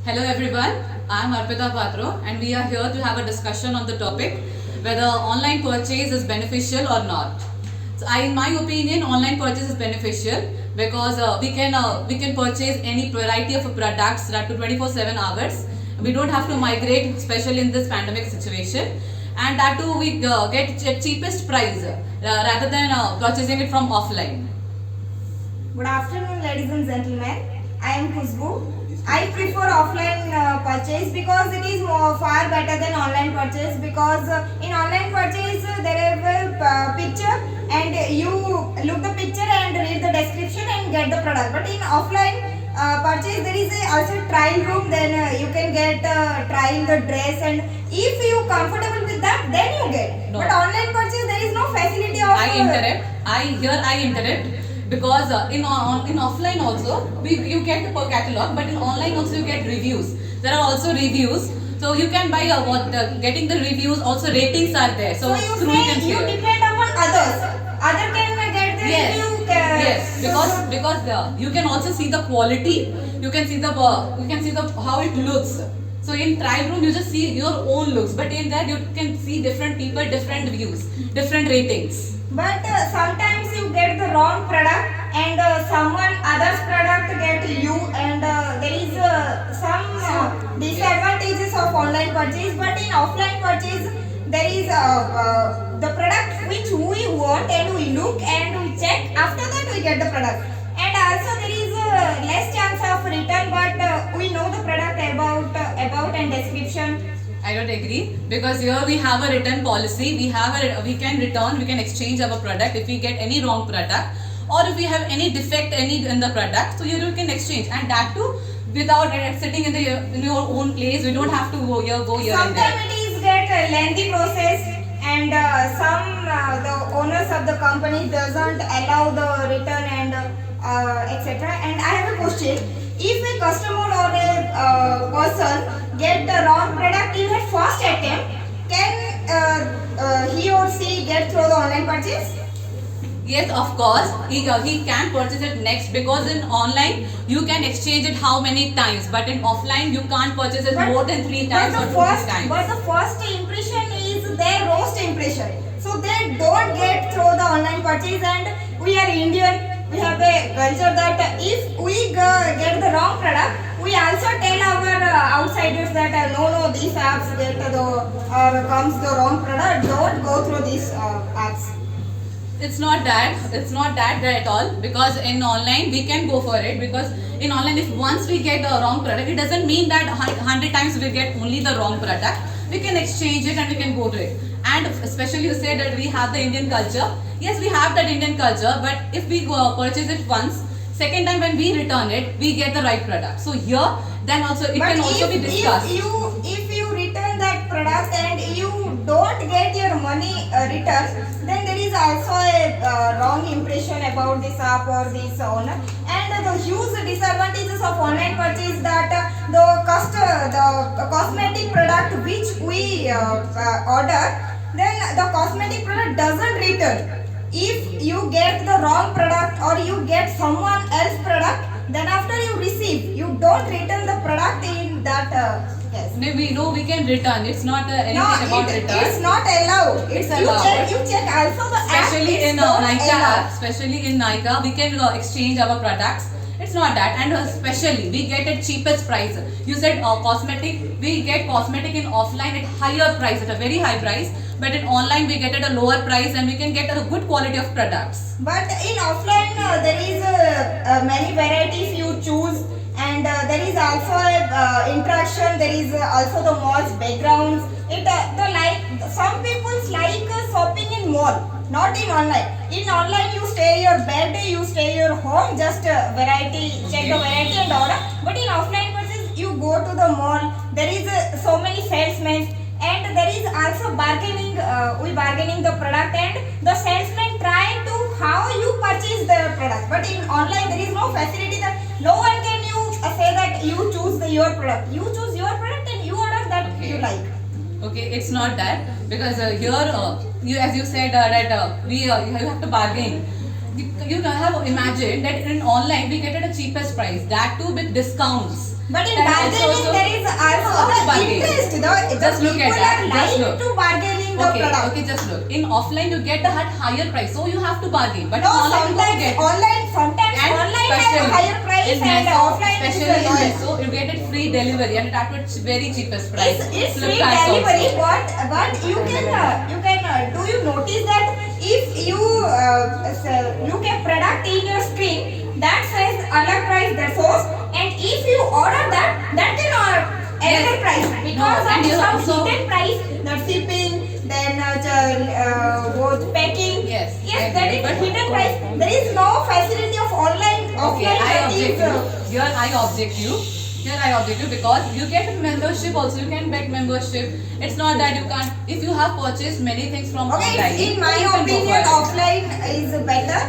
Hello everyone, I am Arpita Patro and we are here to have a discussion on the topic whether online purchase is beneficial or not. So in my opinion, online purchase is beneficial because we can purchase any variety of products up to 24/7 hours. We don't have to migrate, especially in this pandemic situation, and that too we get cheapest price rather than purchasing it from offline. Good afternoon, ladies and gentlemen. I am Khushbu. I prefer offline purchase because it is far better than online purchase because in online purchase there is a picture and you look the picture and read the description and get the product. But in offline purchase there is also trial room. Then you can get trying the dress and if you comfortable with that, then you get. No. But online purchase there is no facility of. I interrupt because in offline also you get per catalog, but in online also you get reviews. There are also reviews, so you can buy getting the reviews. Also ratings are there, so you through it and say you share. depend upon others. Other can get the Yes, review. yes, because you can also see the quality. You can see the how it looks. So in trial room you just see your own looks, but in that you can see different people, different views, different ratings. But sometimes you get the wrong product and someone other's product get you and there is some disadvantages of online purchase. But in offline purchase there is the product which we want and we look and we check. After that we get the product. And also there is less chance of return, but we know the product about and description. I don't agree because here we have a return policy. We can return, we can exchange our product if we get any wrong product or if we have any defect in the product. So you can exchange, and that too without sitting in your own place. We don't have to go here and Sometimes there. it is get a lengthy process and some the owners of the company doesn't allow the return and etc. And I have a question: if a customer or a person get the wrong product in her first attempt, can he or she get through the online purchase? Yes, of course, he can purchase it next because in online you can exchange it how many times, but in offline you can't purchase it more than 3 times or 2 times. But the first impression is their roast impression. So they don't get through the online purchase, and we are Indian. We have a culture that if we get the wrong product, we also tell our outsiders that no, these apps get the or comes the wrong product. Don't go through these apps. It's not that at all because in online we can go for it because in online if once we get the wrong product, it doesn't mean that 100 times we get only the wrong product. We can exchange it and we can go to it. And especially you say that we have the Indian culture. Yes, we have that Indian culture, but if we go purchase it once, second time when we return it, we get the right product. So here then also it can also be discussed. If you return that product and you don't get your money returned, then there is also a wrong impression about this app or this owner. And the huge disadvantages of online purchase that the cosmetic product which we order, then the cosmetic product doesn't return. If you get the wrong product or you get someone else product, then after you receive, you don't return the product in that case. No, we can return. It's not anything about return. It's not allowed. It's allowed. You check also the Especially app. in Nykaa, we can exchange our products. It's not that, and especially we get at cheapest price. You said cosmetic, we get cosmetic in offline at higher price, at a very high price, but in online we get at a lower price and we can get a good quality of products. But in offline there is many varieties you choose, and there is also interaction. There is also the mall's backgrounds. Some people like shopping in mall, not in online. In online you stay your bed, you stay your home, just variety, check the variety and order. But in offline purchase you go to the mall. There is so many salesmen, and there is also bargaining. We bargaining the product, and the salesman try to how you purchase the product. But in online there is no facility that no one can you say that you choose your product. You choose your product and you order that you like. Okay, it's not that because here you as you said that you have to bargain. You have imagined that in online we get at a cheapest price, that too with discounts. But in And bargaining, there is also how to the bargain? interest. The Just look at people that. are Just like look. to bargaining the Okay, product. okay, just look. In offline, you get the higher price, so you have to bargain. But No, in online, you don't get. sometimes And online has a specially higher price in and Meso, offline is especially the in lowest. Meso, you get it free delivery and at its very cheapest price. It's free Flipkart delivery, also. but you can do you notice that if you look at product in your screen that says alag price that source, and if you order that can another Yes. price because No, and of you some also- hidden price, the shipping, then both packing. Yes, I Yes, that agree, is but- hidden price. There is no facility of offline. Okay, I that object is, you. Here I object you. Here I object you because you get membership also. You can get membership. It's not that you can't. If you have purchased many things from Okay, online, in my you can go opinion, for it. offline is better